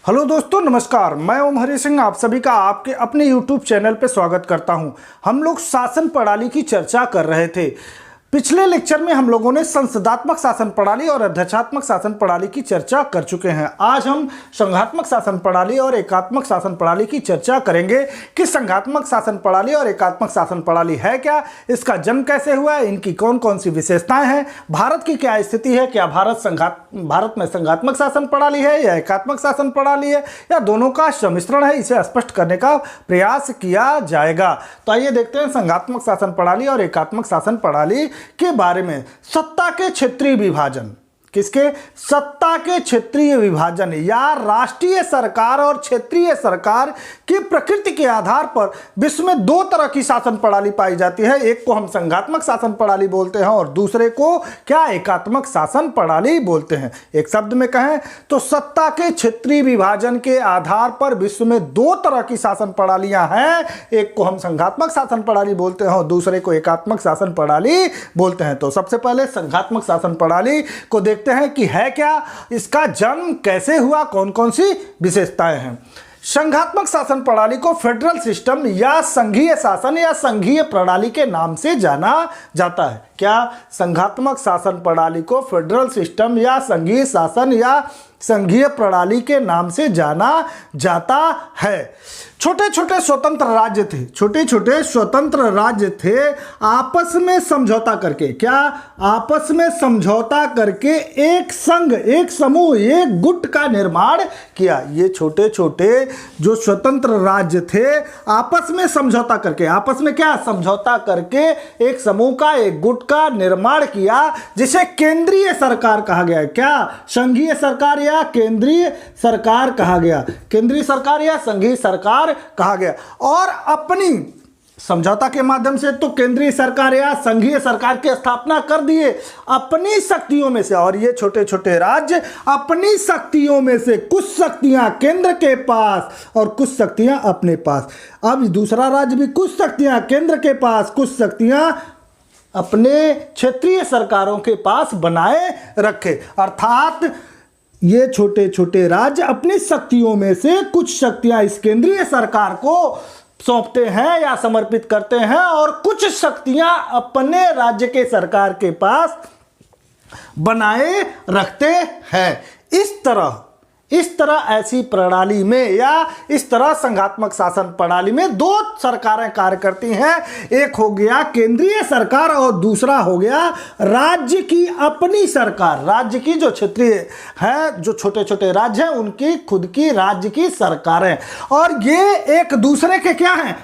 Hello दोस्तों, नमस्कार। मैं ओम हरि सिंह आप सभी का आपके अपने YouTube चैनल पे स्वागत करता हूं। हम लोग शासन प्रणाली की चर्चा कर रहे थे। पिछले लेक्चर में हम लोगों ने संसदात्मक शासन प्रणाली और अध्यक्षात्मक शासन प्रणाली की चर्चा कर चुके हैं। आज हम संघात्मक शासन प्रणाली और एकात्मक शासन प्रणाली की चर्चा करेंगे कि संघात्मक शासन प्रणाली और एकात्मक शासन प्रणाली है क्या, इसका जन्म कैसे हुआ, इनकी कौन कौन सी विशेषताएं हैं, भारत की क्या स्थिति है, क्या भारत में संघात्मक शासन प्रणाली है या एकात्मक शासन प्रणाली है या दोनों का सम्मिश्रण है, इसे स्पष्ट करने का प्रयास किया जाएगा। तो आइए देखते हैं संघात्मक शासन प्रणाली और एकात्मक शासन प्रणाली के बारे में। सत्ता के क्षेत्रीय विभाजन, किसके? सत्ता के क्षेत्रीय विभाजन या राष्ट्रीय सरकार और क्षेत्रीय सरकार की प्रकृति के आधार पर विश्व में दो तरह की शासन प्रणाली पाई जाती है। एक को हम संघात्मक शासन प्रणाली बोलते हैं और दूसरे को क्या, एकात्मक शासन प्रणाली बोलते हैं। एक शब्द में कहें तो सत्ता के क्षेत्रीय विभाजन के आधार पर विश्व में दो तरह की शासन प्रणालियां हैं। एक को हम संघात्मक शासन प्रणाली बोलते हैं और दूसरे को एकात्मक शासन प्रणाली बोलते हैं। तो सबसे पहले संघात्मक शासन प्रणाली को देखते हैं कि है क्या, इसका जन्म कैसे हुआ, कौन कौन सी विशेषताएं हैं। संघात्मक शासन प्रणाली को फेडरल सिस्टम या संघीय शासन या संघीय प्रणाली के नाम से जाना जाता है। क्या? संघात्मक शासन प्रणाली को फेडरल सिस्टम या संघीय शासन या संघीय प्रणाली के नाम से जाना जाता है। छोटे छोटे स्वतंत्र राज्य थे, छोटे छोटे स्वतंत्र राज्य थे, आपस में समझौता करके, क्या? आपस में समझौता करके एक संघ, एक समूह, एक गुट का निर्माण किया। ये छोटे छोटे जो स्वतंत्र राज्य थे आपस में समझौता करके, आपस में क्या, समझौता करके एक समूह का, एक गुट का निर्माण किया, जिसे केंद्रीय सरकार कहा गया है। क्या? संघीय सरकार या केंद्रीय सरकार कहा गया, केंद्रीय सरकार या संघीय सरकार कहा गया। और अपनी समझौता के माध्यम से तो केंद्रीय सरकार या संघीय सरकार की स्थापना कर दिए अपनी शक्तियों में से, और ये छोटे छोटे राज्य अपनी शक्तियों में से कुछ शक्तियां केंद्र के पास और कुछ शक्तियां अपने पास। अब दूसरा राज्य भी कुछ शक्तियां केंद्र के पास, कुछ शक्तियां अपने क्षेत्रीय सरकारों के पास बनाए रखे। अर्थात ये छोटे छोटे राज्य अपनी शक्तियों में से कुछ शक्तियां इस केंद्रीय सरकार को सौंपते हैं या समर्पित करते हैं और कुछ शक्तियां अपने राज्य के सरकार के पास बनाए रखते हैं। इस तरह ऐसी प्रणाली में या इस तरह संघात्मक शासन प्रणाली में दो सरकारें कार्य करती हैं। एक हो गया केंद्रीय सरकार और दूसरा हो गया राज्य की अपनी सरकार। राज्य की जो क्षेत्रीय है, जो छोटे छोटे राज्य हैं, उनकी खुद की राज्य की सरकारें, और ये एक दूसरे के क्या हैं,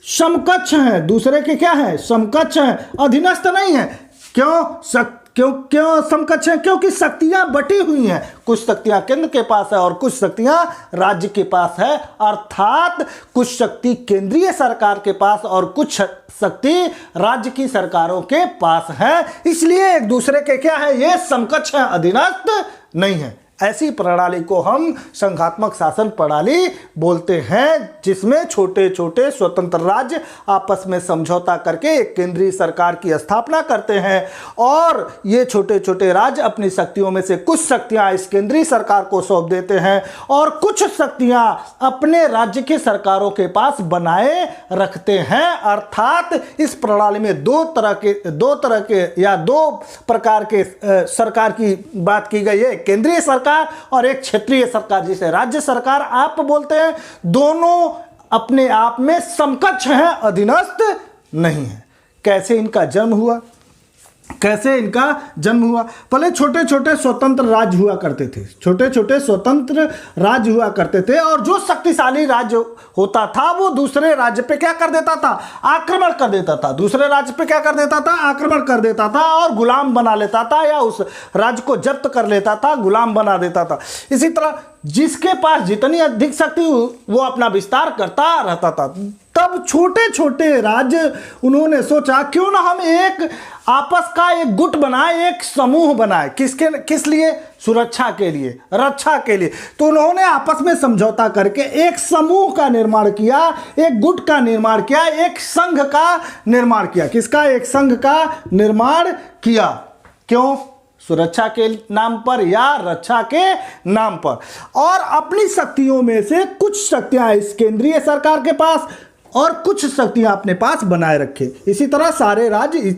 समकक्ष हैं। दूसरे के क्या हैं, समकक्ष हैं, अधीनस्थ नहीं है। क्यों समकक्ष है? क्योंकि शक्तियां बटी हुई हैं, कुछ शक्तियां केंद्र के पास है और कुछ शक्तियां राज्य के पास है। अर्थात कुछ शक्ति केंद्रीय सरकार के पास और कुछ शक्ति राज्य की सरकारों के पास है। इसलिए एक दूसरे के क्या है, ये समकक्ष है, अधीनस्थ नहीं है। ऐसी प्रणाली को हम संघात्मक शासन प्रणाली बोलते हैं, जिसमें छोटे छोटे स्वतंत्र राज्य आपस में समझौता करके एक केंद्रीय सरकार की स्थापना करते हैं और ये छोटे छोटे राज्य अपनी शक्तियों में से कुछ शक्तियां इस केंद्रीय सरकार को सौंप देते हैं और कुछ शक्तियां अपने राज्य की सरकारों के पास बनाए रखते हैं। अर्थात इस प्रणाली में दो तरह के या दो प्रकार के सरकार की बात की गई है, केंद्रीय सरकार और एक क्षेत्रीय सरकार, जिसे राज्य सरकार आप बोलते हैं। दोनों अपने आप में समकक्ष हैं, अधीनस्थ नहीं है। कैसे इनका जन्म हुआ? पहले छोटे छोटे स्वतंत्र राज्य हुआ करते थे, छोटे छोटे स्वतंत्र राज्य हुआ करते थे, और जो शक्तिशाली राज्य होता था वो दूसरे राज्य पे क्या कर देता था, आक्रमण कर देता था। दूसरे राज्य पे क्या कर देता था, आक्रमण कर देता था और गुलाम बना लेता था, या उस राज्य को जब्त कर लेता था, गुलाम बना देता था। इसी तरह जिसके पास जितनी अधिक शक्ति वो अपना विस्तार करता रहता था। तब छोटे छोटे राज्य उन्होंने सोचा क्यों ना हम एक आपस का एक गुट बनाए, एक समूह बनाए। किस लिए? सुरक्षा के लिए, रक्षा के लिए। तो उन्होंने आपस में समझौता करके एक समूह का निर्माण किया, एक गुट का निर्माण किया, एक संघ का निर्माण किया। किसका? एक संघ का निर्माण किया। क्यों? सुरक्षा के नाम पर या रक्षा के नाम पर, और अपनी शक्तियों में से कुछ शक्तियां इस केंद्रीय सरकार के पास और कुछ शक्तियां अपने पास बनाए रखे। इसी तरह सारे राज्य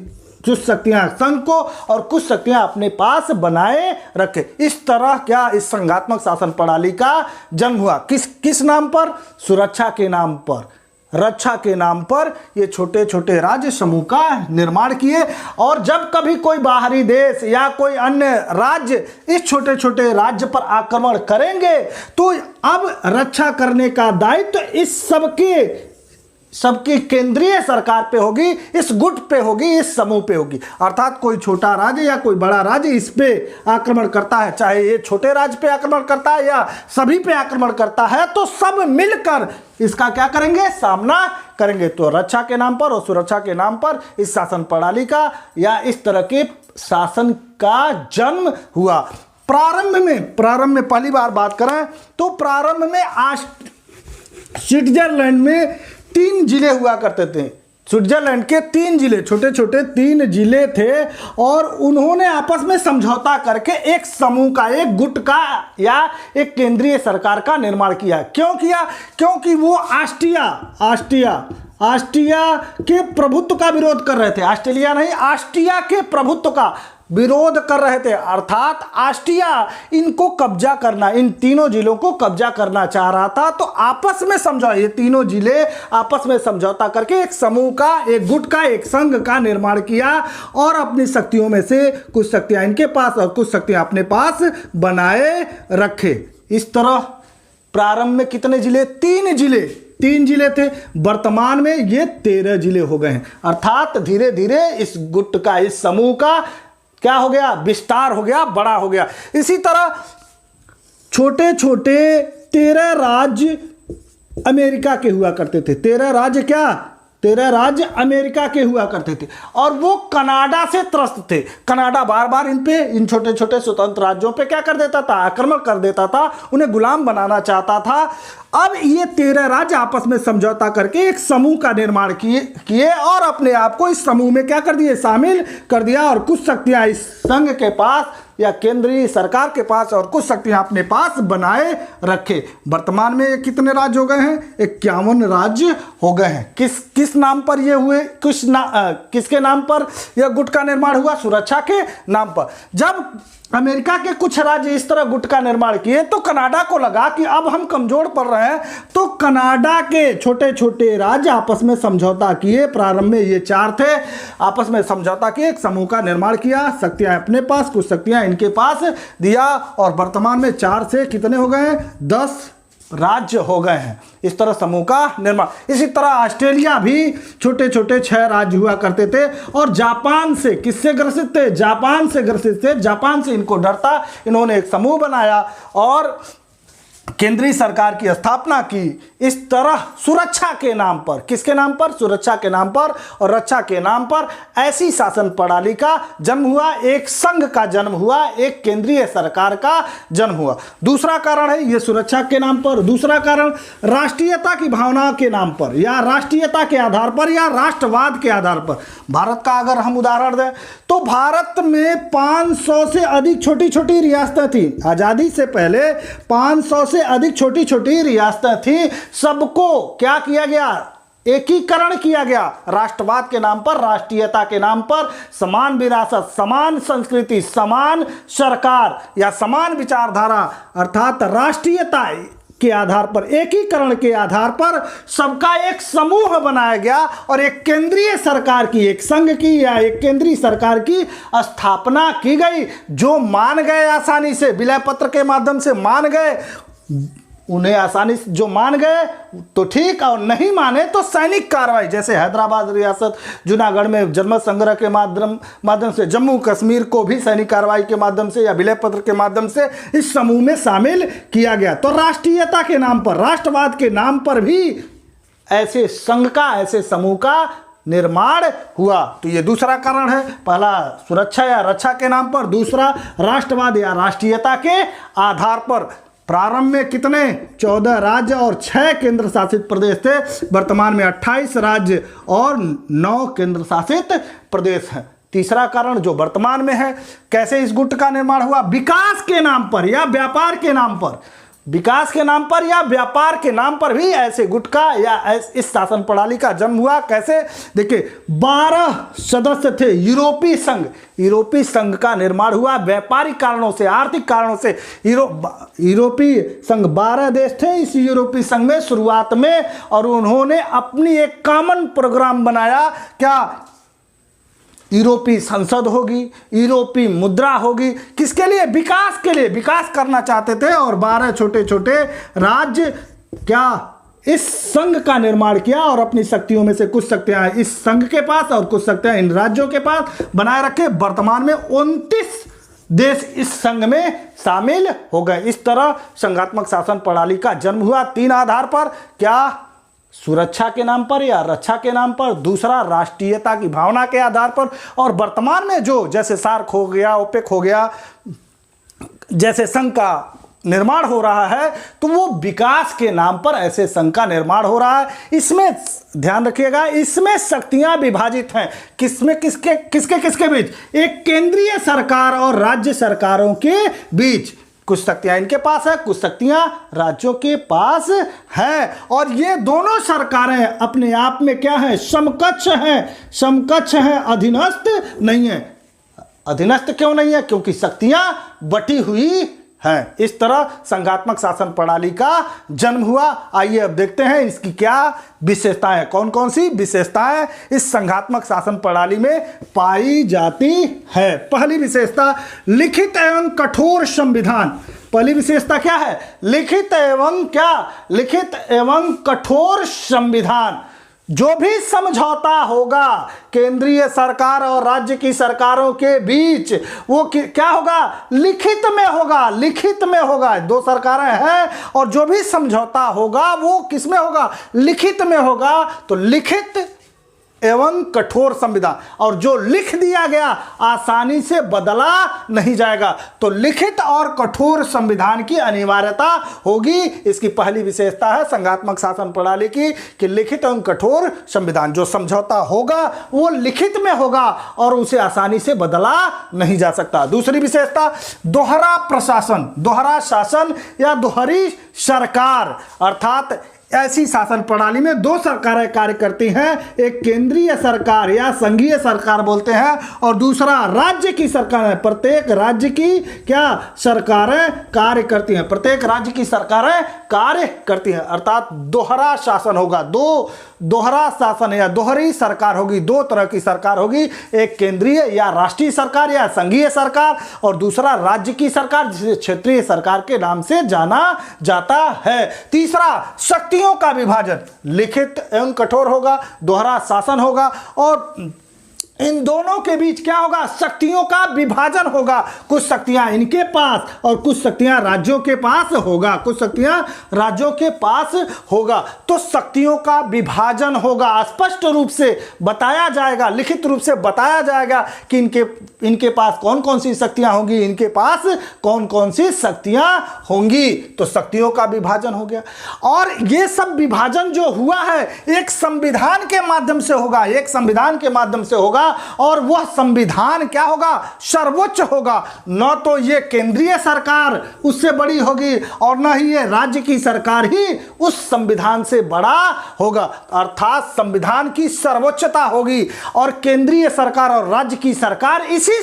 कुछ शक्तियां संघ को और कुछ शक्तियां अपने पास बनाए रखे। इस तरह क्या इस संघात्मक शासन प्रणाली का जन्म हुआ। किस नाम पर? सुरक्षा के नाम पर, रक्षा के नाम पर ये छोटे छोटे राज्य समूह का निर्माण किए। और जब कभी कोई बाहरी देश या कोई अन्य राज्य इस छोटे छोटे राज्य पर आक्रमण करेंगे तो अब रक्षा करने का दायित्व इस सबकी केंद्रीय सरकार पे होगी, इस गुट पे होगी, इस समूह पे होगी। अर्थात कोई छोटा राज्य या कोई बड़ा राज्य इस पे आक्रमण करता है, चाहे ये छोटे राज्य पे आक्रमण करता है या सभी पे आक्रमण करता है, तो सब मिलकर इसका क्या करेंगे? सामना करेंगे। तो रक्षा के नाम पर और सुरक्षा के नाम पर इस शासन प्रणाली का या इस तरह के शासन का जन्म हुआ। प्रारंभ में पहली बार बात करें तो प्रारंभ में स्विट्जरलैंड में 3 जिले हुआ करते थे। स्विट्जरलैंड के 3 जिले, छोटे छोटे 3 जिले थे, और उन्होंने आपस में समझौता करके एक समूह का, एक गुट का या एक केंद्रीय सरकार का निर्माण किया। क्यों किया? क्योंकि वो ऑस्ट्रिया के प्रभुत्व का विरोध कर रहे थे। ऑस्ट्रेलिया नहीं, ऑस्ट्रिया के प्रभुत्व का विरोध कर रहे थे। अर्थात ऑस्ट्रिया इनको कब्जा करना, इन तीनों जिलों को कब्जा करना चाह रहा था। तो आपस में समझौता, ये तीनों जिले आपस में समझौता करके एक समूह का, एक गुट का, एक संघ का निर्माण किया और अपनी शक्तियों में से कुछ शक्तियां इनके पास और कुछ शक्तियां अपने पास बनाए रखे। इस तरह प्रारंभ में कितने जिले? 3 जिले थे। वर्तमान में ये 13 जिले हो गए हैं। अर्थात धीरे धीरे इस गुट का, इस समूह का क्या हो गया? विस्तार हो गया, बड़ा हो गया। इसी तरह छोटे छोटे 13 राज्य अमेरिका के हुआ करते थे। 13 राज्य अमेरिका के हुआ करते थे और वो कनाडा से त्रस्त थे। कनाडा बार बार इन छोटे छोटे स्वतंत्र राज्यों पे क्या कर देता था? आक्रमण कर देता था, उन्हें गुलाम बनाना चाहता था। अब ये 13 राज्य आपस में समझौता करके एक समूह का निर्माण किए और अपने आप को इस समूह में क्या कर दिए? शामिल कर दिया। और कुछ शक्तियां इस संघ के पास या केंद्रीय सरकार के पास और कुछ शक्तियां अपने पास बनाए रखे। वर्तमान में ये कितने राज्य हो गए हैं? 51 राज्य हो गए हैं। किस नाम पर ये हुए? किसके नाम पर यह गुट का निर्माण हुआ? सुरक्षा के नाम पर। जब अमेरिका के कुछ राज्य इस तरह गुट का निर्माण किए तो कनाडा को लगा कि अब हम कमजोर पड़ रहे हैं, तो कनाडा के छोटे छोटे राज्य आपस में समझौता किए। प्रारंभ में ये 4 थे, आपस में समझौता किए, एक समूह का निर्माण किया, शक्तियां अपने पास, कुछ शक्तियां इनके पास दिया, और वर्तमान में 4 से कितने हो गए हैं? 10 राज्य हो गए हैं। इस तरह समूह का निर्माण। इसी तरह ऑस्ट्रेलिया भी छोटे छोटे 6 राज्य हुआ करते थे और जापान से किससे ग्रसित थे? जापान से ग्रसित थे। जापान से इनको डर था, इन्होंने एक समूह बनाया और केंद्रीय सरकार की स्थापना की। इस तरह सुरक्षा के नाम पर, किसके नाम पर? सुरक्षा के नाम पर और रक्षा के नाम पर ऐसी शासन प्रणाली का जन्म हुआ, एक संघ का जन्म हुआ, एक केंद्रीय सरकार का जन्म हुआ। दूसरा कारण है ये सुरक्षा के नाम पर। दूसरा कारण राष्ट्रीयता की भावना के नाम पर या राष्ट्रीयता के आधार पर या राष्ट्रवाद के आधार पर। भारत का अगर हम उदाहरण दें तो भारत में 500 से अधिक छोटी छोटी रियासतें थी। आज़ादी से पहले 500 से अधिक छोटी छोटी रियासतें थी। सबको क्या किया गया? एकीकरण किया गया। राष्ट्रवाद के नाम पर, राष्ट्रीयता के नाम पर, समान विरासत, समान संस्कृति, समान सरकार या समान विचारधारा, अर्थात राष्ट्रीयता के आधार पर, एकीकरण के आधार पर सबका एक समूह बनाया गया और एक केंद्रीय सरकार की, एक संघ की या एक केंद्रीय सरकार की स्थापना की गई। जो मान गए आसानी से, विलय पत्र के माध्यम से मान गए, उन्हें आसानी से जो मान गए तो ठीक, और नहीं माने तो सैनिक कार्रवाई, जैसे हैदराबाद रियासत, जूनागढ़ में जनमत संग्रह के माध्यम से, जम्मू कश्मीर को भी सैनिक कार्रवाई के माध्यम से या विलय पत्र के माध्यम से इस समूह में शामिल किया गया। तो राष्ट्रीयता के नाम पर, राष्ट्रवाद के नाम पर भी ऐसे संघ का, ऐसे समूह का निर्माण हुआ। तो ये दूसरा कारण है। पहला सुरक्षा या रक्षा के नाम पर, दूसरा राष्ट्रवाद या राष्ट्रीयता के आधार पर। प्रारंभ में कितने? 14 राज्य और 6 केंद्र शासित प्रदेश थे। वर्तमान में 28 राज्य और 9 केंद्र शासित प्रदेश हैं। तीसरा कारण जो वर्तमान में है, कैसे इस गुट का निर्माण हुआ? विकास के नाम पर या व्यापार के नाम पर, विकास के नाम पर या व्यापार के नाम पर भी ऐसे गुट का या इस शासन प्रणाली का जन्म हुआ। कैसे? देखिए 12 सदस्य थे यूरोपीय संघ, यूरोपीय संघ का निर्माण हुआ व्यापारिक कारणों से, आर्थिक कारणों से। यूरोपीय संघ 12 देश थे इस यूरोपीय संघ में शुरुआत में, और उन्होंने अपनी एक कॉमन प्रोग्राम बनाया। क्या? यूरोपीय संसद होगी, यूरोपीय मुद्रा होगी, किसके लिए? विकास के लिए, विकास करना चाहते थे। और 12 छोटे छोटे राज्य क्या इस संघ का निर्माण किया, और अपनी शक्तियों में से कुछ शक्तियां इस संघ के पास और कुछ शक्तियां इन राज्यों के पास बनाए रखे। वर्तमान में 29 देश इस संघ में शामिल हो गए। इस तरह संघात्मक शासन प्रणाली का जन्म हुआ 3 आधार पर। क्या? सुरक्षा के नाम पर या रक्षा के नाम पर, दूसरा राष्ट्रीयता की भावना के आधार पर, और वर्तमान में जो जैसे सार्क हो गया, ओपेक हो गया, जैसे संघ का निर्माण हो रहा है, तो वो विकास के नाम पर ऐसे संघ का निर्माण हो रहा है। इसमें ध्यान रखिएगा, इसमें शक्तियां विभाजित हैं। किसमें? किसके बीच? एक केंद्रीय सरकार और राज्य सरकारों के बीच। कुछ शक्तियां इनके पास है, कुछ शक्तियां राज्यों के पास है, और ये दोनों सरकारें अपने आप में क्या है? समकक्ष हैं, समकक्ष हैं, अधीनस्थ नहीं है। अधीनस्थ क्यों नहीं है? क्योंकि शक्तियां बटी हुई हैं। इस तरह संघात्मक शासन प्रणाली का जन्म हुआ। आइए अब देखते हैं इसकी क्या विशेषताएं, कौन कौन सी विशेषताएं इस संघात्मक शासन प्रणाली में पाई जाती है। पहली विशेषता, लिखित एवं कठोर संविधान। पहली विशेषता क्या है? लिखित एवं क्या? लिखित एवं कठोर संविधान। जो भी समझौता होगा केंद्रीय सरकार और राज्य की सरकारों के बीच, वो क्या होगा? लिखित में होगा, लिखित में होगा। 2 सरकारें हैं और जो भी समझौता होगा वो किस में होगा? लिखित में होगा। तो लिखित एवं कठोर संविधान, और जो लिख दिया गया आसानी से बदला नहीं जाएगा। तो लिखित और कठोर संविधान की अनिवार्यता होगी। इसकी पहली विशेषता है संघात्मक शासन प्रणाली की कि लिखित एवं कठोर संविधान। जो समझौता होगा वो लिखित में होगा और उसे आसानी से बदला नहीं जा सकता। दूसरी विशेषता, दोहरा प्रशासन, दोहरा शासन या दोहरी सरकार, अर्थात ऐसी शासन प्रणाली में 2 सरकारें कार्य करती हैं। एक केंद्रीय सरकार या संघीय सरकार बोलते हैं, और दूसरा राज्य की सरकार है। प्रत्येक राज्य की क्या सरकारें कार्य करती हैं, प्रत्येक राज्य की सरकारें कार्य करती हैं, अर्थात दोहरा शासन होगा। दोहरा शासन या दोहरी सरकार होगी। 2 तरह की सरकार होगी, एक केंद्रीय या राष्ट्रीय सरकार या संघीय सरकार, और दूसरा राज्य की सरकार जिसे क्षेत्रीय सरकार के नाम से जाना जाता है। तीसरा, शक्तियों का विभाजन, लिखित एवं कठोर होगा, दोहरा शासन होगा, और इन दोनों के बीच क्या होगा? शक्तियों का विभाजन होगा। कुछ शक्तियां इनके पास और कुछ शक्तियां राज्यों के पास होगा, कुछ शक्तियां राज्यों के पास होगा। तो शक्तियों का विभाजन होगा, स्पष्ट रूप से बताया जाएगा, लिखित रूप से बताया जाएगा कि इनके पास कौन कौन सी शक्तियां होंगी, इनके पास कौन कौन सी शक्तियां होंगी। तो शक्तियों का विभाजन हो गया, और ये सब विभाजन जो हुआ है एक संविधान के माध्यम से होगा, एक संविधान के माध्यम से होगा, और वह संविधान क्या होगा? सर्वोच्च होगा। न तो ये केंद्रीय सरकार उससे बड़ी होगी और न ही ये राज्य की सरकार ही उस संविधान से बड़ा होगा, अर्थात संविधान की सर्वोच्चता होगी, और केंद्रीय सरकार और राज्य की सरकार इसी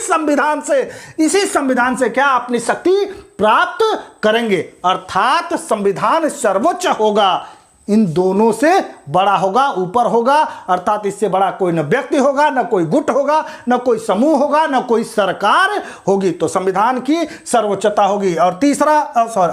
संविधान से क्या अपनी शक्ति प्राप्त करेंगे, अर्थात संविधान सर्वोच्च होगा, इन दोनों से बड़ा होगा, ऊपर होगा, अर्थात इससे बड़ा कोई न व्यक्ति होगा, न कोई गुट होगा, न कोई समूह होगा, न कोई सरकार होगी। तो संविधान की सर्वोच्चता होगी। और तीसरा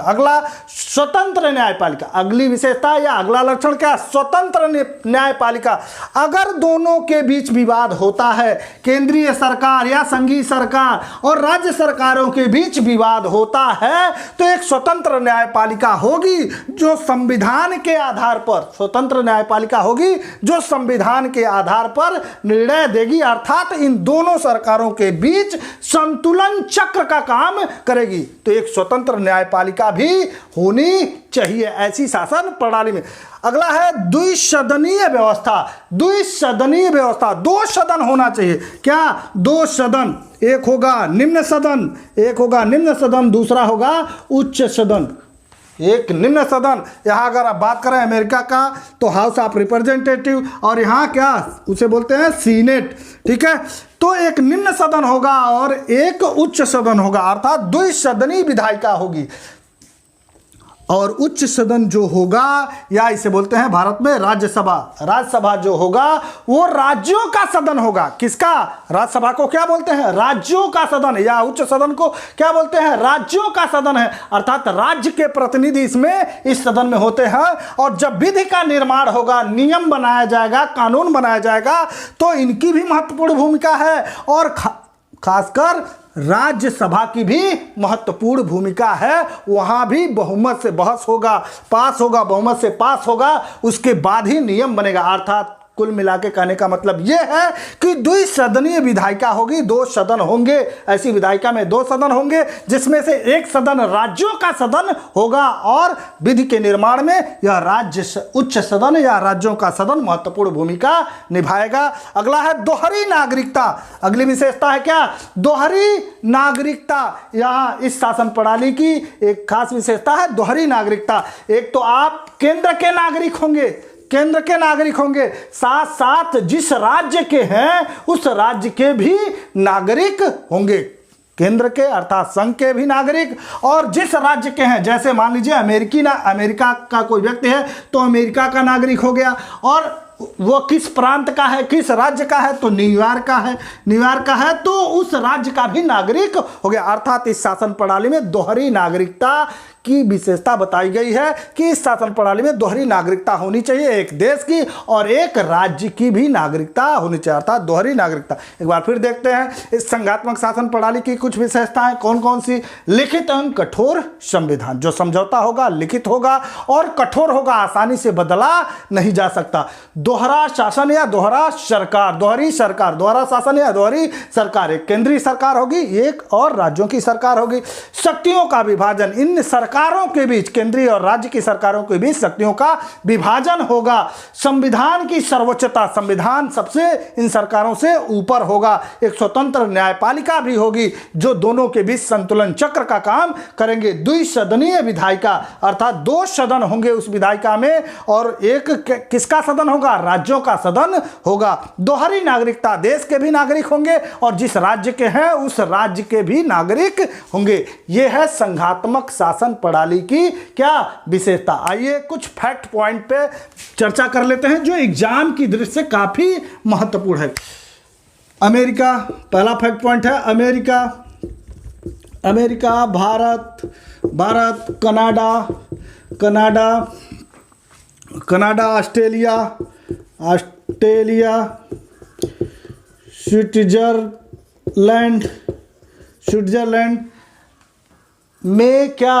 अगला, स्वतंत्र न्यायपालिका। अगली विशेषता या अगला लक्षण क्या? स्वतंत्र न्यायपालिका। अगर दोनों के बीच विवाद होता है, केंद्रीय सरकार या संघीय सरकार और राज्य सरकारों के बीच विवाद होता है, तो एक स्वतंत्र न्यायपालिका होगी जो संविधान के आधार आधार पर, स्वतंत्र न्यायपालिका होगी जो संविधान के आधार पर निर्णय देगी, अर्थात इन दोनों सरकारों के बीच संतुलन चक्र का काम करेगी। तो एक स्वतंत्र न्यायपालिका भी होनी चाहिए ऐसी शासन प्रणाली में। अगला है द्विसदनीय व्यवस्था। द्विसदनीय व्यवस्था, 2 सदन होना चाहिए। क्या? 2 सदन, एक होगा निम्न सदन, एक होगा निम्न सदन, दूसरा होगा उच्च सदन। एक निम्न सदन, यहाँ अगर आप बात करें अमेरिका का तो हाउस ऑफ रिप्रेजेंटेटिव, और यहाँ क्या उसे बोलते हैं सीनेट, ठीक है। तो एक निम्न सदन होगा और एक उच्च सदन होगा, अर्थात द्विसदनीय विधायिका होगी। और उच्च सदन जो होगा, या इसे बोलते हैं भारत में राज्यसभा, राज्यसभा जो होगा वो राज्यों का सदन होगा। किसका? राज्यसभा को क्या बोलते हैं? राज्यों का सदन। या उच्च सदन को क्या बोलते हैं? राज्यों का सदन है, अर्थात राज्य के प्रतिनिधि इसमें इस सदन में होते हैं। और जब विधि का निर्माण होगा, नियम बनाया जाएगा, कानून बनाया जाएगा, तो इनकी भी महत्वपूर्ण भूमिका है। और खासकर राज्यसभा की भी महत्वपूर्ण भूमिका है। वहां भी बहुमत से बहस होगा, पास होगा, बहुमत से पास होगा, उसके बाद ही नियम बनेगा। अर्थात कुल मिला के कहने का मतलब यह है कि द्विसदनीय विधायिका होगी, 2 सदन होंगे। ऐसी विधायिका में 2 सदन होंगे, जिसमें से एक सदन राज्यों का सदन होगा और विधि के निर्माण में यह राज्य उच्च सदन या राज्यों का सदन महत्वपूर्ण भूमिका निभाएगा। अगला है दोहरी नागरिकता। अगली विशेषता है क्या? दोहरी नागरिकता। यहाँ इस शासन प्रणाली की एक खास विशेषता है दोहरी नागरिकता। एक तो आप केंद्र के नागरिक होंगे, केंद्र के नागरिक होंगे, साथ साथ जिस राज्य के हैं उस राज्य के भी नागरिक होंगे। केंद्र के अर्थात संघ के भी नागरिक, और जिस राज्य के हैं, जैसे मान लीजिए अमेरिका का कोई व्यक्ति है तो अमेरिका का नागरिक हो गया। और वो किस प्रांत का है, किस राज्य का है, तो न्यूयॉर्क का है, न्यूयॉर्क का है तो उस राज्य का भी नागरिक हो गया। अर्थात इस शासन प्रणाली में दोहरी नागरिकता की विशेषता बताई गई है कि इस शासन प्रणाली में दोहरी नागरिकता होनी चाहिए, एक देश की और एक राज्य की भी नागरिकता होनी चाहिए, अर्थात दोहरी नागरिकता। एक बार फिर देखते हैं इस संघात्मक शासन प्रणाली की कुछ विशेषताएं कौन कौन सी। लिखित एवं कठोर संविधान, जो समझौता होगा लिखित होगा और कठोर होगा, आसानी से बदला नहीं जा सकता। दोहरा शासन या दोहरा सरकार, दोहरी सरकार, दोहरा शासन या दोहरी सरकार, एक केंद्रीय सरकार होगी, एक और राज्यों की सरकार होगी। शक्तियों का विभाजन, इन सरकारों के बीच, केंद्रीय और राज्य की सरकारों के बीच शक्तियों का विभाजन होगा। संविधान की सर्वोच्चता, संविधान सबसे इन सरकारों से ऊपर होगा। एक स्वतंत्र न्यायपालिका भी होगी जो दोनों के बीच संतुलन चक्र का काम करेंगे। द्विसदनीय विधायिका, अर्थात 2 सदन होंगे उस विधायिका में और एक किसका सदन होगा? राज्यों का सदन होगा। दोहरी नागरिकता, देश के भी नागरिक होंगे और जिस राज्य के हैं उस राज्य के भी नागरिक होंगे। यह है संघात्मक शासन प्रणाली की क्या विशेषता। आइए कुछ फैक्ट पॉइंट पे चर्चा कर लेते हैं जो एग्जाम की दृष्टि से काफी महत्वपूर्ण है। अमेरिका, पहला फैक्ट पॉइंट है America, America, Bharat, Canada, Australia, Switzerland में क्या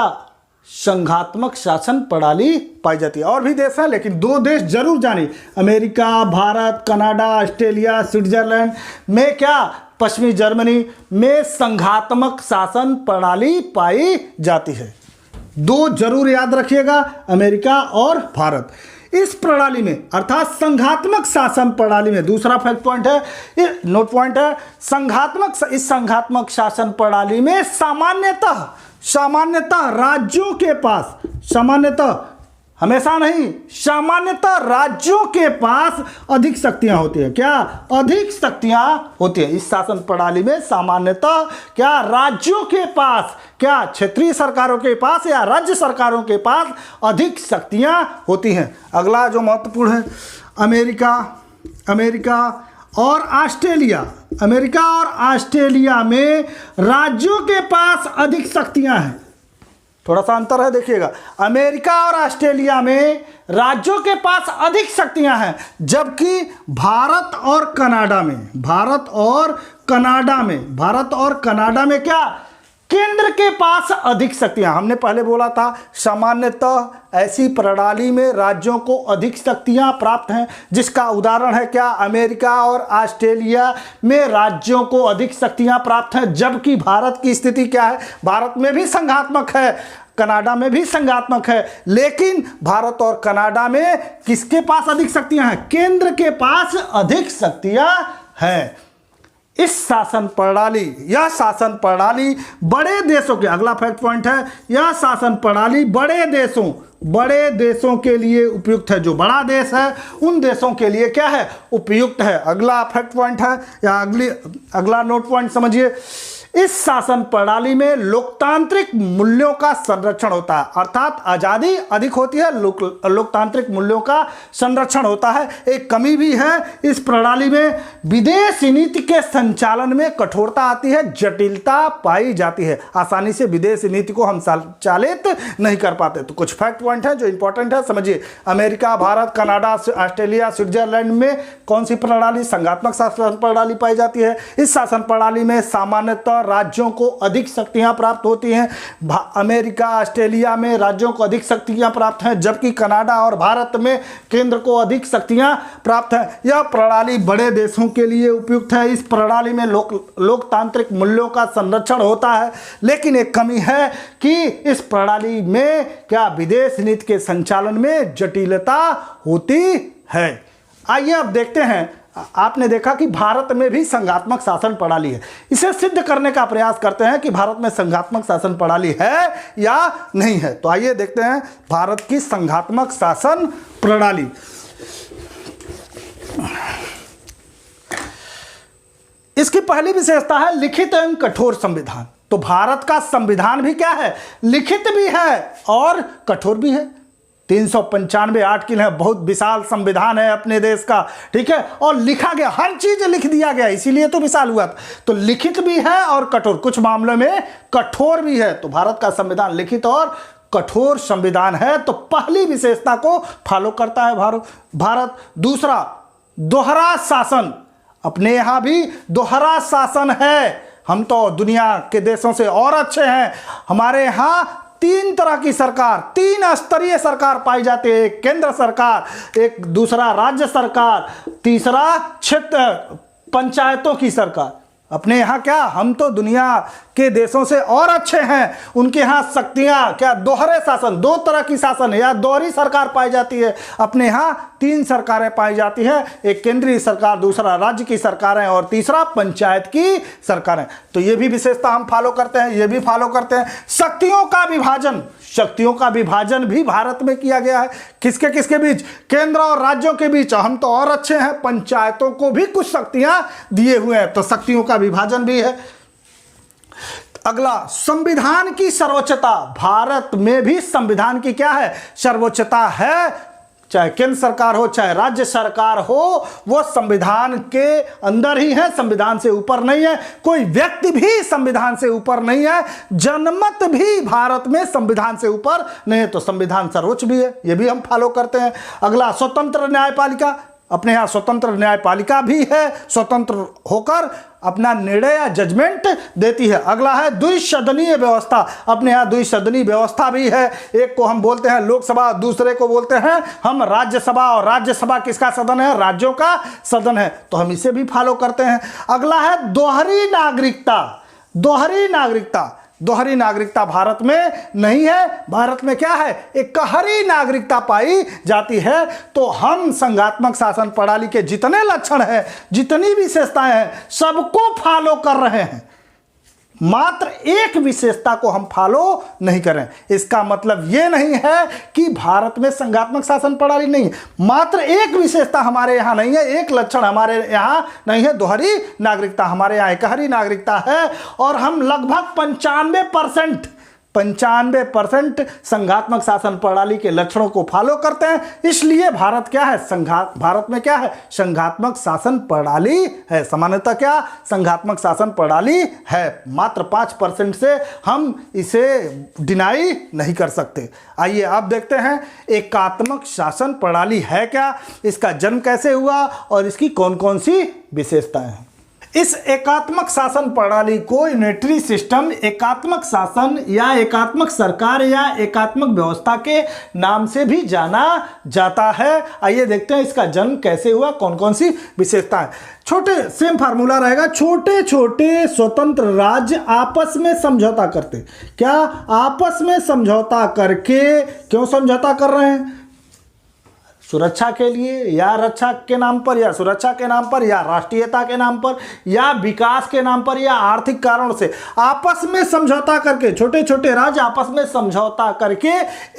संघात्मक शासन प्रणाली पाई जाती है। और भी देश हैं लेकिन 2 देश जरूर जानिए, America, Bharat, Canada, Australia, Switzerland में क्या, पश्चिमी जर्मनी में संघात्मक शासन प्रणाली पाई जाती है। 2 जरूर याद रखिएगा, अमेरिका और भारत। इस प्रणाली में अर्थात संघात्मक शासन प्रणाली में दूसरा फैक्ट पॉइंट है, ये नोट पॉइंट है, इस संघात्मक शासन प्रणाली में सामान्यतः राज्यों के पास, सामान्यतः हमेशा नहीं, सामान्यतः राज्यों के पास अधिक शक्तियां होती है। क्या? अधिक शक्तियां होती है। इस शासन प्रणाली में सामान्यतः क्या राज्यों के पास, क्या क्षेत्रीय सरकारों के पास या राज्य सरकारों के पास अधिक शक्तियां होती हैं। अगला जो महत्वपूर्ण है, अमेरिका और ऑस्ट्रेलिया, अमेरिका और ऑस्ट्रेलिया में राज्यों के पास अधिक शक्तियां हैं। थोड़ा सा अंतर है, देखिएगा, अमेरिका और ऑस्ट्रेलिया में राज्यों के पास अधिक शक्तियां हैं, जबकि भारत और कनाडा में क्या केंद्र के पास अधिक शक्तियां, हमने पहले बोला था सामान्यतः ऐसी प्रणाली में राज्यों को अधिक शक्तियां प्राप्त हैं, जिसका उदाहरण है क्या, अमेरिका और ऑस्ट्रेलिया में राज्यों को अधिक शक्तियां प्राप्त हैं। जबकि भारत की स्थिति क्या है, भारत में भी संघात्मक है, कनाडा में भी संघात्मक है, लेकिन भारत और कनाडा में किसके पास अधिक शक्तियां हैं, केंद्र के पास अधिक शक्तियां हैं। इस शासन प्रणाली, यह शासन प्रणाली बड़े देशों के, अगला फैक्ट पॉइंट है, यह शासन प्रणाली बड़े देशों के लिए उपयुक्त है। जो बड़ा देश है उन देशों के लिए क्या है, उपयुक्त है। अगला फैक्ट पॉइंट है या अगला नोट पॉइंट समझिए, इस शासन प्रणाली में लोकतांत्रिक मूल्यों का संरक्षण होता है, अर्थात आजादी अधिक होती है, लोकतांत्रिक मूल्यों का संरक्षण होता है। एक कमी भी है इस प्रणाली में, विदेशी नीति के संचालन में कठोरता आती है, जटिलता पाई जाती है, आसानी से विदेशी नीति को हम संचालित नहीं कर पाते। तो कुछ फैक्ट पॉइंट है जो इंपॉर्टेंट है, समझिए। America, Bharat, Canada, Australia, Switzerland में कौन सी प्रणाली, संघात्मक शासन प्रणाली पाई जाती है। इस शासन प्रणाली में सामान्यतः राज्यों को अधिक शक्तियां प्राप्त होती हैं। अमेरिका, ऑस्ट्रेलिया में राज्यों को अधिक शक्तियां प्राप्त हैं, जबकि कनाडा और भारत में केंद्र को अधिक शक्तियां प्राप्त हैं। यह प्रणाली बड़े देशों के लिए उपयुक्त है। इस प्रणाली में लोकतांत्रिक मूल्यों का संरक्षण होता है, लेकिन एक कमी है कि इस प्रणाली में क्या, विदेश नीति के संचालन में जटिलता होती है। आइए अब देखते हैं, आपने देखा कि भारत में भी संघात्मक शासन प्रणाली है। इसे सिद्ध करने का प्रयास करते हैं कि भारत में संघात्मक शासन प्रणाली है या नहीं है। तो आइए देखते हैं भारत की संघात्मक शासन प्रणाली। इसकी पहली विशेषता है लिखित एवं कठोर संविधान। तो भारत का संविधान भी क्या है, लिखित भी है और कठोर भी है। 395 आर्टिकल है, बहुत विशाल संविधान है अपने देश का, ठीक है, और लिखा गया, हर चीज लिख दिया गया, इसीलिए तो विशाल हुआ। तो लिखित भी है और कठोर, कुछ मामलों में कठोर भी है। तो भारत का संविधान लिखित और कठोर संविधान है। तो पहली विशेषता को फॉलो करता है भारत। दूसरा, दोहरा शासन, अपने यहां भी दोहरा शासन है। हम तो दुनिया के देशों से और अच्छे हैं। हमारे यहां 3 तरह की सरकार, 3 स्तरीय सरकार पाई जाती है, एक केंद्र सरकार, एक दूसरा राज्य सरकार, तीसरा क्षेत्र पंचायतों की सरकार। अपने यहाँ क्या, हम तो दुनिया के देशों से और अच्छे हैं। उनके यहाँ शक्तियाँ क्या, दोहरे शासन, 2 तरह की शासन या दोहरी सरकार पाई जाती है। अपने यहाँ 3 सरकारें पाई जाती हैं, एक केंद्रीय सरकार, दूसरा राज्य की सरकारें और तीसरा पंचायत की सरकारें। तो ये भी विशेषता हम फॉलो करते हैं, ये भी फॉलो करते हैं। शक्तियों का विभाजन भी भारत में किया गया है। किसके किसके बीच, केंद्र और राज्यों के बीच। हम तो और अच्छे हैं, पंचायतों को भी कुछ शक्तियां दिए हुए हैं, तो शक्तियों का विभाजन भी है। अगला, संविधान की सर्वोच्चता। भारत में भी संविधान की क्या है, सर्वोच्चता है। चाहे केंद्र सरकार हो चाहे राज्य सरकार हो, वो संविधान के अंदर ही है, संविधान से ऊपर नहीं है। कोई व्यक्ति भी संविधान से ऊपर नहीं है, जनमत भी भारत में संविधान से ऊपर नहीं है। तो संविधान सर्वोच्च भी है, ये भी हम फॉलो करते हैं। अगला, स्वतंत्र न्यायपालिका। अपने यहाँ स्वतंत्र न्यायपालिका भी है, स्वतंत्र होकर अपना निर्णय या जजमेंट देती है। अगला है द्विसदनीय व्यवस्था। अपने यहाँ द्विसदनीय व्यवस्था भी है। एक को हम बोलते हैं लोकसभा, दूसरे को बोलते हैं हम राज्यसभा, और राज्यसभा किसका सदन है, राज्यों का सदन है। तो हम इसे भी फॉलो करते हैं। अगला है दोहरी नागरिकता। दोहरी नागरिकता भारत में नहीं है। भारत में क्या है, एकहरी नागरिकता पाई जाती है। तो हम संघात्मक शासन प्रणाली के जितने लक्षण हैं, जितनी विशेषताएं हैं, सबको फॉलो कर रहे हैं। मात्र एक विशेषता को हम फॉलो नहीं करें, इसका मतलब यह नहीं है कि भारत में संघात्मक शासन प्रणाली नहीं है। मात्र एक विशेषता हमारे यहाँ नहीं है, एक लक्षण हमारे यहाँ नहीं है, दोहरी नागरिकता। हमारे यहाँ एकहरी नागरिकता है और हम लगभग 95% संघात्मक शासन प्रणाली के लक्षणों को फॉलो करते हैं। इसलिए भारत क्या है, भारत में क्या है, संघात्मक शासन प्रणाली है। सामान्यतः क्या, संघात्मक शासन प्रणाली है। मात्र 5% से हम इसे डिनाई नहीं कर सकते। आइए अब देखते हैं एकात्मक शासन प्रणाली है क्या, इसका जन्म कैसे हुआ और इसकी कौन कौन सी विशेषताएं हैं। इस एकात्मक शासन प्रणाली को यूनिटरी सिस्टम, एकात्मक शासन या एकात्मक सरकार या एकात्मक व्यवस्था के नाम से भी जाना जाता है। आइए देखते हैं इसका जन्म कैसे हुआ, कौन कौन सी विशेषताएं। छोटे सेम फार्मूला रहेगा, छोटे छोटे स्वतंत्र राज्य आपस में समझौता करते। क्या? आपस में समझौता करके। क्यों समझौता कर रहे हैं? सुरक्षा के लिए या रक्षा के नाम पर या सुरक्षा के नाम पर या राष्ट्रीयता के नाम पर या विकास के नाम पर या आर्थिक कारणों से आपस में समझौता करके, छोटे छोटे राज्य आपस में समझौता करके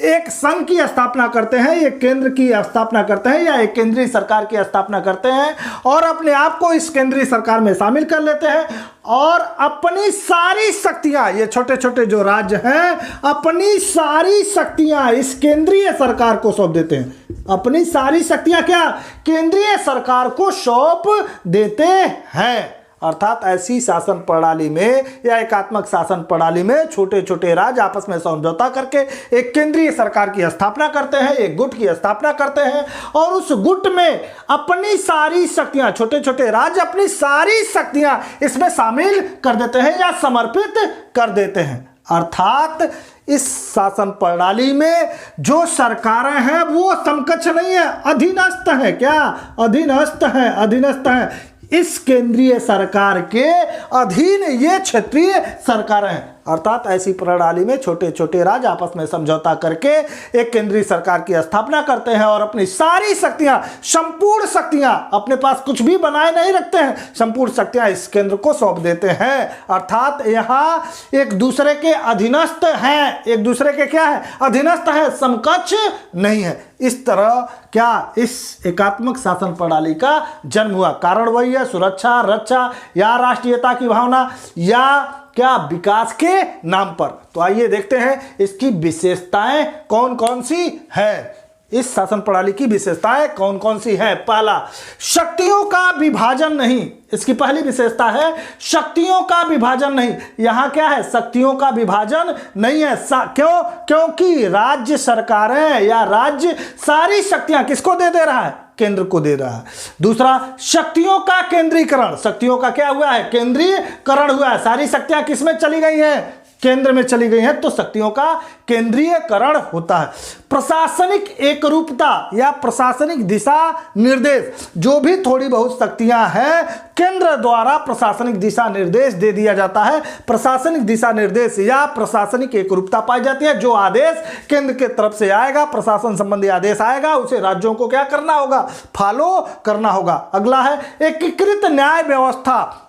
एक संघ की स्थापना करते हैं, एक केंद्र की स्थापना करते हैं या एक केंद्रीय सरकार की स्थापना करते हैं और अपने आप को इस केंद्रीय सरकार में शामिल कर लेते हैं और अपनी सारी शक्तियां, ये छोटे छोटे जो राज्य हैं, अपनी सारी शक्तियां इस केंद्रीय सरकार को सौंप देते हैं। अपनी सारी शक्तियां क्या? केंद्रीय सरकार को सौंप देते हैं। अर्थात ऐसी शासन प्रणाली में या एकात्मक शासन प्रणाली में छोटे छोटे राज्य आपस में समझौता करके एक केंद्रीय सरकार की स्थापना करते हैं, एक गुट की स्थापना करते हैं और उस गुट में अपनी सारी शक्तियां, छोटे छोटे राज्य अपनी सारी शक्तियां इसमें शामिल कर देते हैं या समर्पित कर देते हैं। अर्थात इस शासन प्रणाली में जो सरकारें हैं वो समकक्ष नहीं है, अधीनस्थ है। क्या? अधीनस्थ है, अधीनस्थ है। इस केंद्रीय सरकार के अधीन ये क्षेत्रीय सरकारें हैं। अर्थात ऐसी प्रणाली में छोटे छोटे राज्य आपस में समझौता करके एक केंद्रीय सरकार की स्थापना करते हैं और अपनी सारी शक्तियां, संपूर्ण शक्तियां, अपने पास कुछ भी बनाए नहीं रखते हैं, संपूर्ण शक्तियां इस केंद्र को सौंप देते हैं। अर्थात यहां एक दूसरे के अधीनस्थ हैं, एक दूसरे के क्या है? अधीनस्थ है, समकक्ष नहीं है। इस तरह क्या इस एकात्मक शासन प्रणाली का जन्म हुआ। कारण वही है, सुरक्षा, रक्षा या राष्ट्रीयता की भावना या क्या विकास के नाम पर। तो आइए देखते हैं इसकी विशेषताएं कौन कौन सी है। इस शासन प्रणाली की विशेषताएं कौन कौन सी हैं। पहला, शक्तियों का विभाजन नहीं। इसकी पहली विशेषता है शक्तियों का विभाजन नहीं। यहां क्या है? शक्तियों का विभाजन नहीं है। क्यों? क्योंकि राज्य सरकारें या राज्य सारी शक्तियां किसको दे रहा है? केंद्र को दे रहा है। दूसरा, शक्तियों का केंद्रीकरण। शक्तियों का क्या हुआ है? केंद्रीकरण हुआ है। सारी शक्तियां किसमें चली गई हैं? केंद्र में चली गई हैं, तो शक्तियों का केंद्रीयकरण होता है। प्रशासनिक एकरूपता या प्रशासनिक दिशा निर्देश। जो भी थोड़ी बहुत शक्तियां हैं, केंद्र द्वारा प्रशासनिक दिशा निर्देश दे दिया जाता है। प्रशासनिक दिशा निर्देश या प्रशासनिक एकरूपता पाई जाती है। जो आदेश केंद्र के तरफ से आएगा, प्रशासन संबंधी आदेश आएगा, उसे राज्यों को क्या करना होगा? फॉलो करना होगा। अगला है एकीकृत न्याय व्यवस्था।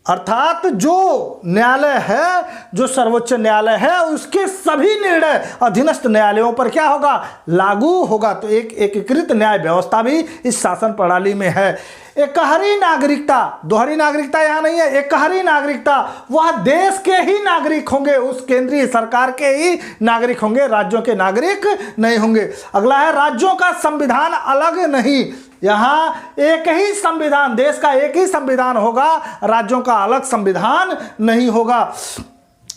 अर्थात जो न्यायालय है, जो सर्वोच्च न्यायालय है, उसके सभी निर्णय अधीनस्थ न्यायालयों पर क्या होगा? लागू होगा। तो एक एकीकृत न्याय व्यवस्था भी इस शासन प्रणाली में है। एकहरी नागरिकता, दोहरी नागरिकता यहां नहीं है। एकहरी नागरिकता, वह देश के ही नागरिक होंगे, उस केंद्रीय सरकार के ही नागरिक होंगे, राज्यों के नागरिक नहीं होंगे। अगला है राज्यों का संविधान अलग नहीं। यहां एक ही संविधान, देश का एक ही संविधान होगा, राज्यों का अलग संविधान नहीं होगा।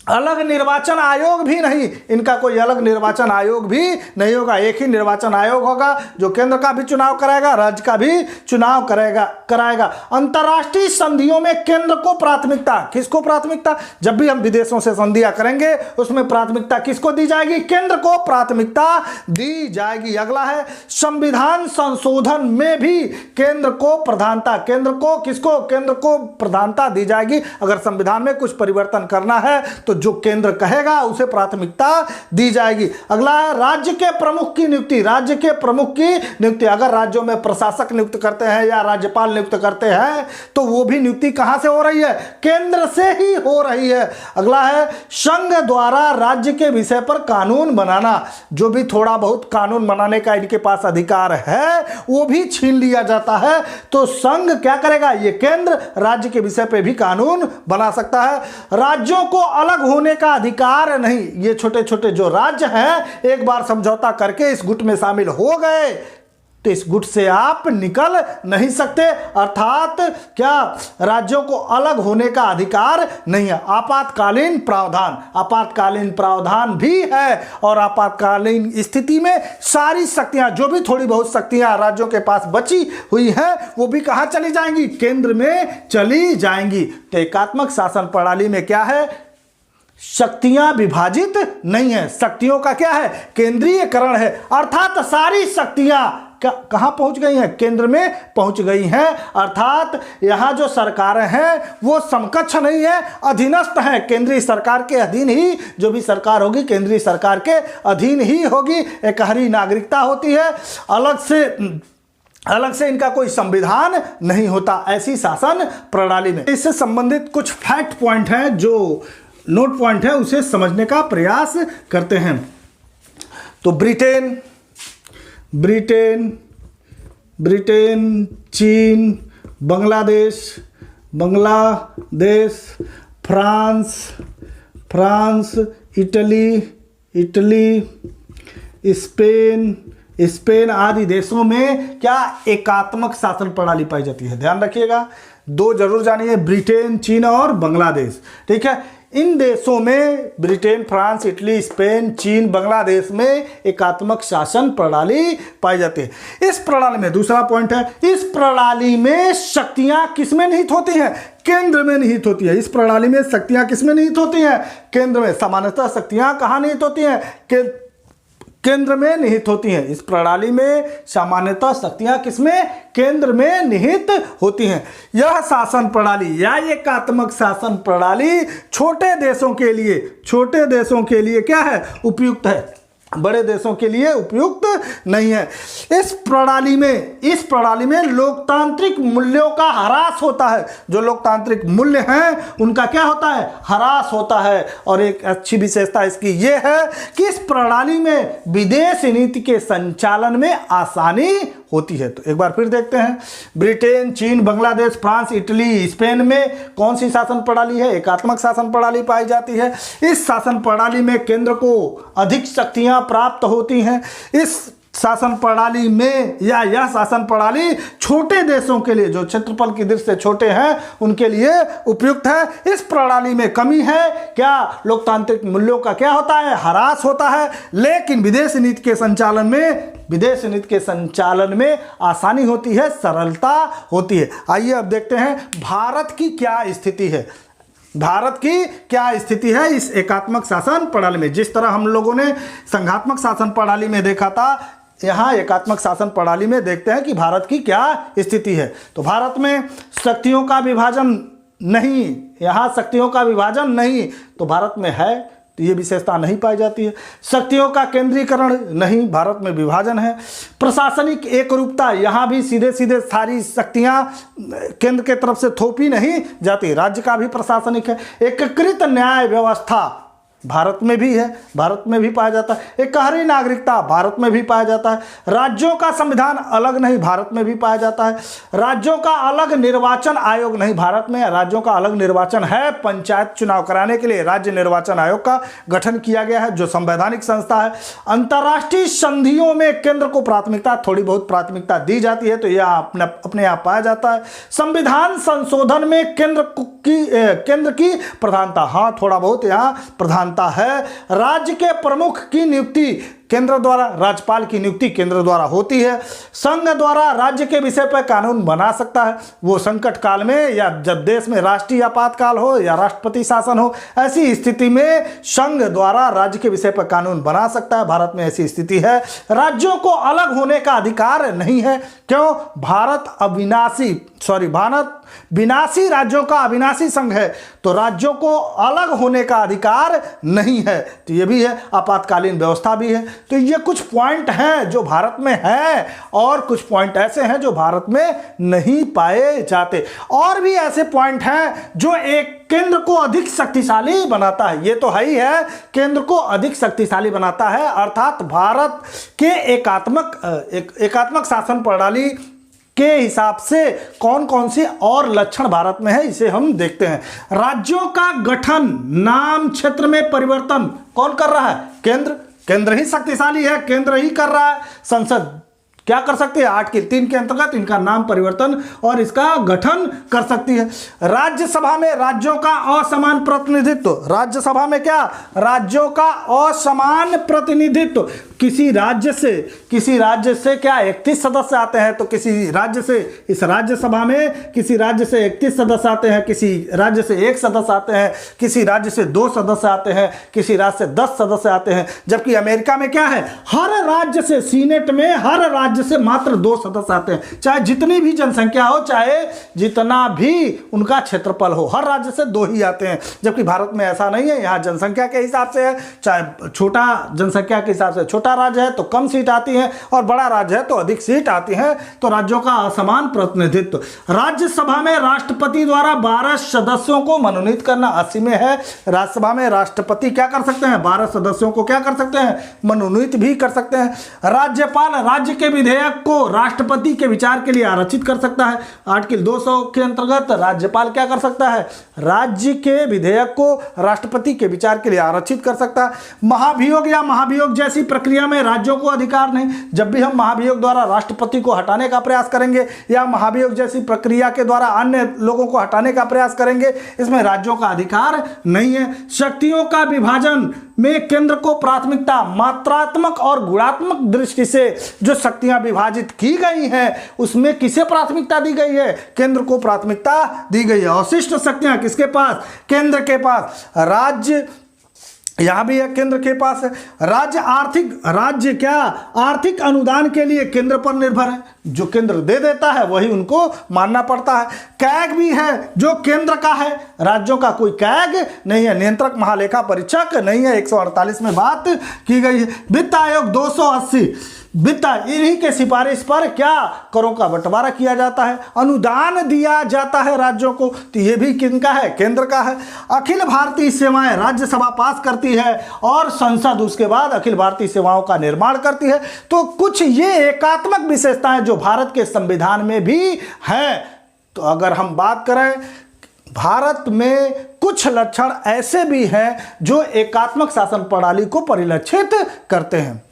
अलग निर्वाचन आयोग भी नहीं, इनका कोई अलग निर्वाचन आयोग भी नहीं होगा। एक ही निर्वाचन आयोग होगा जो केंद्र का भी चुनाव कराएगा, राज्य का भी चुनाव कराएगा। अंतर्राष्ट्रीय संधियों में केंद्र को प्राथमिकता। किसको प्राथमिकता? जब भी हम विदेशों से संधियां करेंगे उसमें प्राथमिकता किसको दी जाएगी? केंद्र को प्राथमिकता दी जाएगी। अगला है संविधान संशोधन में भी केंद्र को प्रधानता। केंद्र को किसको? केंद्र को प्रधानता दी जाएगी। अगर संविधान में कुछ परिवर्तन करना है तो जो केंद्र कहेगा उसे प्राथमिकता दी जाएगी। अगला है राज्य के प्रमुख की नियुक्ति। राज्य के प्रमुख की नियुक्ति, अगर राज्यों में प्रशासक नियुक्त करते हैं या राज्यपाल नियुक्त करते हैं तो वो भी नियुक्ति कहां से हो रही है? केंद्र से ही हो रही है। अगला है संघ द्वारा राज्य के विषय पर कानून बनाना। जो भी थोड़ा बहुत कानून बनाने का इनके पास अधिकार है वो भी छीन लिया जाता है। तो संघ क्या करेगा? ये केंद्र राज्य के विषय पर भी कानून बना सकता है। राज्यों को अलग होने का अधिकार नहीं। ये छोटे छोटे जो राज्य हैं, एक बार समझौता करके इस गुट में शामिल हो गए तो इस गुट से आप निकल नहीं सकते। अर्थात क्या, राज्यों को अलग होने का अधिकार नहीं है। आपातकालीन प्रावधान भी है, और आपातकालीन स्थिति में सारी शक्तियां, जो भी थोड़ी बहुत शक्तियां राज्यों के पास बची हुई हैं, वो भी कहां चली जाएंगी? केंद्र में चली जाएंगी। तो एकात्मक शासन प्रणाली में क्या है? शक्तियां विभाजित नहीं है, शक्तियों का क्या है? केंद्रीयकरण है। अर्थात सारी शक्तियां कहां पहुंच गई हैं? केंद्र में पहुंच गई हैं। अर्थात यहां जो सरकारें हैं वो समकक्ष नहीं है, अधीनस्थ हैं। केंद्रीय सरकार के अधीन ही जो भी सरकार होगी, केंद्रीय सरकार के अधीन ही होगी। एकहरी नागरिकता होती है, अलग से इनका कोई संविधान नहीं होता ऐसी शासन प्रणाली में। इससे संबंधित कुछ फैक्ट पॉइंट हैं, जो नोट पॉइंट है, उसे समझने का प्रयास करते हैं। तो ब्रिटेन, चीन, बांग्लादेश, फ्रांस, इटली, स्पेन आदि देशों में क्या एकात्मक शासन प्रणाली पाई जाती है। ध्यान रखिएगा, दो जरूर जानिए, ब्रिटेन, चीन और बांग्लादेश। ठीक है, इन देशों में, ब्रिटेन, फ्रांस, इटली, स्पेन, चीन, बांग्लादेश में एकात्मक शासन प्रणाली पाई जाती है। इस प्रणाली में, दूसरा पॉइंट है, इस प्रणाली में शक्तियां किसमें निहित होती हैं? केंद्र में निहित होती है। इस प्रणाली में शक्तियां किसमें निहित होती हैं? केंद्र में। सामान्यतः शक्तियां कहां निहित होती हैं? केंद्र में निहित होती हैं। इस प्रणाली में सामान्यतः शक्तियां किसमें? केंद्र में निहित होती हैं। यह शासन प्रणाली या एकात्मक शासन प्रणाली छोटे देशों के लिए क्या है? उपयुक्त है, बड़े देशों के लिए उपयुक्त नहीं है। इस प्रणाली में लोकतांत्रिक मूल्यों का ह्रास होता है। जो लोकतांत्रिक मूल्य हैं उनका क्या होता है? ह्रास होता है। और एक अच्छी विशेषता इसकी ये है कि इस प्रणाली में विदेश नीति के संचालन में आसानी होती है। तो एक बार फिर देखते हैं, ब्रिटेन, चीन, बांग्लादेश, फ्रांस, इटली, स्पेन में कौन सी शासन प्रणाली है? एकात्मक शासन प्रणाली पाई जाती है। इस शासन प्रणाली में केंद्र को अधिक शक्तियां प्राप्त होती हैं। इस शासन प्रणाली में यह शासन प्रणाली छोटे देशों के लिए, जो क्षेत्रफल की दृष्टि से छोटे हैं, उनके लिए उपयुक्त है। इस प्रणाली में कमी है क्या? लोकतांत्रिक मूल्यों का क्या होता है? ह्रास होता है। लेकिन विदेश नीति के संचालन में आसानी होती है, सरलता होती है। आइए अब देखते हैं भारत की क्या स्थिति है इस एकात्मक शासन प्रणाली में। जिस तरह हम लोगों ने संघात्मक शासन प्रणाली में देखा था, यहाँ एकात्मक शासन प्रणाली में देखते हैं कि भारत की क्या स्थिति है। तो भारत में शक्तियों का विभाजन नहीं, यहाँ शक्तियों का विभाजन नहीं, तो भारत में है, तो ये विशेषता नहीं पाई जाती है। शक्तियों का केंद्रीकरण नहीं, भारत में विभाजन है। प्रशासनिक एकरूपता, यहाँ भी सीधे सारी शक्तियाँ केंद्र के तरफ से थोपी नहीं जाती, राज्य का भी प्रशासनिक है। एकीकृत न्याय व्यवस्था भारत में भी है, भारत में भी पाया जाता है। एकहरी नागरिकता भारत में भी पाया जाता है। राज्यों का संविधान अलग नहीं, भारत में भी पाया जाता है। राज्यों का अलग निर्वाचन आयोग नहीं, भारत में राज्यों का अलग निर्वाचन है। पंचायत चुनाव कराने के लिए राज्य निर्वाचन आयोग का गठन किया गया है, जो संवैधानिक संस्था है। अंतर्राष्ट्रीय संधियों में केंद्र को प्राथमिकता, थोड़ी बहुत प्राथमिकता दी जाती है, तो यह अपने आप पाया जाता है। संविधान संशोधन में केंद्र की प्रधानता, हाँ थोड़ा बहुत यहाँ प्रधानता है। राज्य के प्रमुख की नियुक्ति केंद्र द्वारा, राज्यपाल की नियुक्ति केंद्र द्वारा होती है। संघ द्वारा राज्य के विषय पर कानून बना सकता है, वो संकट काल में या जब देश में राष्ट्रीय आपातकाल हो या राष्ट्रपति शासन हो, ऐसी स्थिति में संघ द्वारा राज्य के विषय पर कानून बना सकता है। भारत में ऐसी स्थिति है। राज्यों को अलग होने का अधिकार नहीं है। क्यों? भारत विनाशी राज्यों का अविनाशी संघ है, तो राज्यों को अलग होने का अधिकार नहीं है। तो ये भी है, आपातकालीन व्यवस्था भी है। तो ये कुछ पॉइंट हैं जो भारत में है, और कुछ पॉइंट ऐसे हैं जो भारत में नहीं पाए जाते। और भी ऐसे पॉइंट हैं जो एक केंद्र को अधिक शक्तिशाली बनाता है। ये तो है ही है, केंद्र को अधिक शक्तिशाली बनाता है। अर्थात भारत के एकात्मक शासन प्रणाली के हिसाब से कौन कौन से और लक्षण भारत में है, इसे हम देखते हैं। राज्यों का गठन, नाम, क्षेत्र में परिवर्तन कौन कर रहा है? केंद्र ही शक्तिशाली है, केंद्र ही कर रहा है। संसद क्या कर सकती है? आर्टिकल 3 के अंतर्गत इनका नाम परिवर्तन और इसका गठन कर सकती है। राज्यसभा में राज्यों का असमान प्रतिनिधित्व, राज्यसभा में क्या? राज्यों का असमान प्रतिनिधित्व। किसी राज्य से क्या 31 सदस्य आते हैं, तो किसी राज्य से इस राज्यसभा में किसी राज्य से 31 सदस्य आते हैं, किसी राज्य से 1 सदस्य आते हैं, किसी राज्य से 2 सदस्य आते हैं, किसी राज्य से 10 सदस्य आते हैं। जबकि अमेरिका में क्या है? हर राज्य से, सीनेट में हर राज्य से मात्र 2 सदस्य आते हैं, चाहे जितनी भी जनसंख्या हो, चाहे जितना भी उनका क्षेत्रफल हो, हर राज्य से 2 ही आते हैं। जबकि भारत में ऐसा नहीं है, यहाँ जनसंख्या के हिसाब से है, चाहे छोटा जनसंख्या के हिसाब से छोटा राज्य है तो कम सीट आती है और बड़ा राज्य है तो अधिक सीट आती है। तो राज्यों का असमान प्रतिनिधित्व। राज्यसभा में राष्ट्रपति द्वारा 12 सदस्यों को मनोनीत करना 80 में है। राज्यसभा में राष्ट्रपति क्या कर सकते हैं? 12 सदस्यों को क्या कर सकते हैं? मनोनीत भी कर सकते हैं। राज्यपाल राज्य के विधेयक को राष्ट्रपति के विचार के लिए आरक्षित कर सकता है। आर्टिकल 200 के अंतर्गत राज्यपाल क्या कर सकता है? राज्य के विधेयक को राष्ट्रपति के विचार के लिए आरक्षित कर सकता है। महाभियोग या महाभियोग जैसी प्रक्रिया में राज्यों को अधिकार नहीं। जब भी हम महाभियोग द्वारा राष्ट्रपति को हटाने का प्रयास करेंगे या महाभियोग जैसी प्रक्रिया के द्वारा अन्य लोगों को हटाने का प्रयास करेंगे, इसमें राज्यों का अधिकार नहीं है। शक्तियों का विभाजन में केंद्र को प्राथमिकता, मात्रात्मक और गुणात्मक दृष्टि से जो शक्तियां विभाजित की गई हैं उसमें किसे प्राथमिकता दी गई है? केंद्र को प्राथमिकता दी गई है। अवशिष्ट शक्तियां किसके पास? केंद्र के पास। राज्य यहां भी है, केंद्र के पास है। राज्य क्या आर्थिक अनुदान के लिए केंद्र पर निर्भर है, जो केंद्र दे देता है वही उनको मानना पड़ता है। कैग भी है जो केंद्र का है, राज्यों का कोई कैग नहीं है। नियंत्रक महालेखा परीक्षक नहीं है, 148 में बात की गई है। वित्त आयोग 280 वित्त इन्हीं के सिफारिश पर क्या करों का बंटवारा किया जाता है, अनुदान दिया जाता है राज्यों को, तो ये भी किनका है? केंद्र का है। अखिल भारतीय सेवाएं राज्यसभा पास करती है और संसद उसके बाद अखिल भारतीय सेवाओं का निर्माण करती है। तो कुछ ये एकात्मक विशेषताएं जो भारत के संविधान में भी हैं। तो अगर हम बात करें, भारत में कुछ लक्षण ऐसे भी हैं जो एकात्मक शासन प्रणाली को परिलक्षित करते हैं।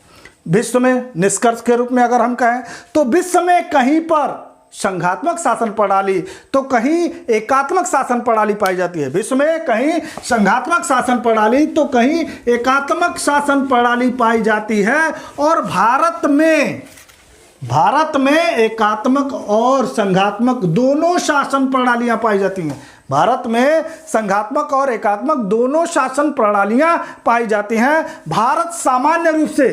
विश्व में निष्कर्ष के रूप में अगर हम कहें तो विश्व में कहीं पर संघात्मक शासन प्रणाली तो कहीं एकात्मक शासन प्रणाली पाई जाती है। विश्व में कहीं संघात्मक शासन प्रणाली तो कहीं एकात्मक शासन प्रणाली पाई जाती है। और भारत में एकात्मक और संघात्मक दोनों शासन प्रणालियां पाई जाती हैं। भारत में संघात्मक और एकात्मक दोनों शासन प्रणालियां पाई जाती हैं। भारत सामान्य रूप से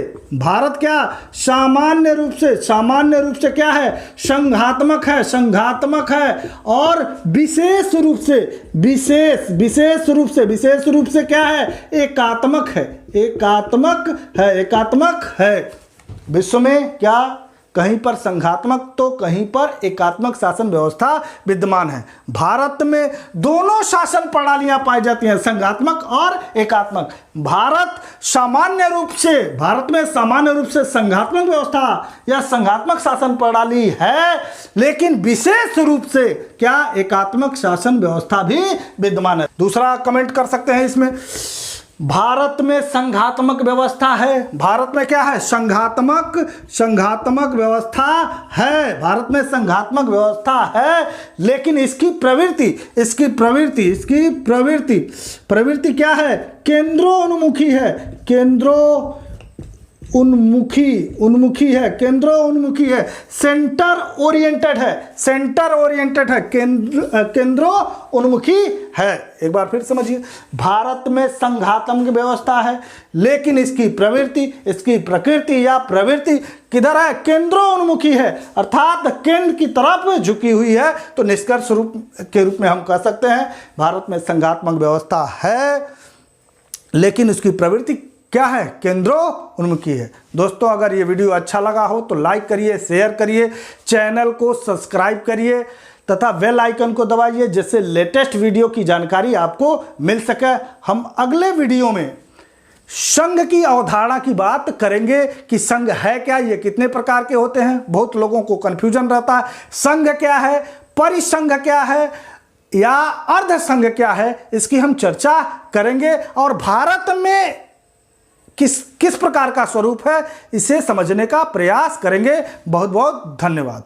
क्या है? संघात्मक है और विशेष रूप से क्या है? एकात्मक है। विश्व में क्या कहीं पर संघात्मक तो कहीं पर एकात्मक शासन व्यवस्था विद्यमान है। भारत में दोनों शासन प्रणालियां पाई जाती हैं, संघात्मक और एकात्मक। भारत में सामान्य रूप से संघात्मक व्यवस्था या संघात्मक शासन प्रणाली है, लेकिन विशेष रूप से क्या एकात्मक शासन व्यवस्था भी विद्यमान है। दूसरा कमेंट कर सकते हैं इसमें, भारत में संघात्मक व्यवस्था है। भारत में क्या है? संघात्मक व्यवस्था है। भारत में संघात्मक व्यवस्था है, लेकिन इसकी प्रवृत्ति क्या है? केंद्रोन्मुखी है। सेंटर ओरिएंटेड है। केंद्रोन्मुखी है। एक बार फिर समझिए, भारत में संघात्मक व्यवस्था है, लेकिन इसकी प्रकृति या प्रवृत्ति किधर है? केंद्रोन्मुखी है, अर्थात केंद्र की तरफ झुकी हुई है। तो निष्कर्ष के रूप में हम कह सकते हैं भारत में संघात्मक व्यवस्था है, लेकिन उसकी प्रवृत्ति क्या है? केंद्रोन्मुखी है। दोस्तों, अगर ये वीडियो अच्छा लगा हो तो लाइक करिए, शेयर करिए, चैनल को सब्सक्राइब करिए तथा बेल आइकन को दबाइए, जिससे लेटेस्ट वीडियो की जानकारी आपको मिल सके। हम अगले वीडियो में संघ की अवधारणा की बात करेंगे कि संघ है क्या, ये कितने प्रकार के होते हैं। बहुत लोगों को कंफ्यूजन रहता है, संघ क्या है, परिसंघ क्या है या अर्ध संघ क्या है, इसकी हम चर्चा करेंगे। और भारत में किस प्रकार का स्वरूप है, इसे समझने का प्रयास करेंगे। बहुत बहुत धन्यवाद।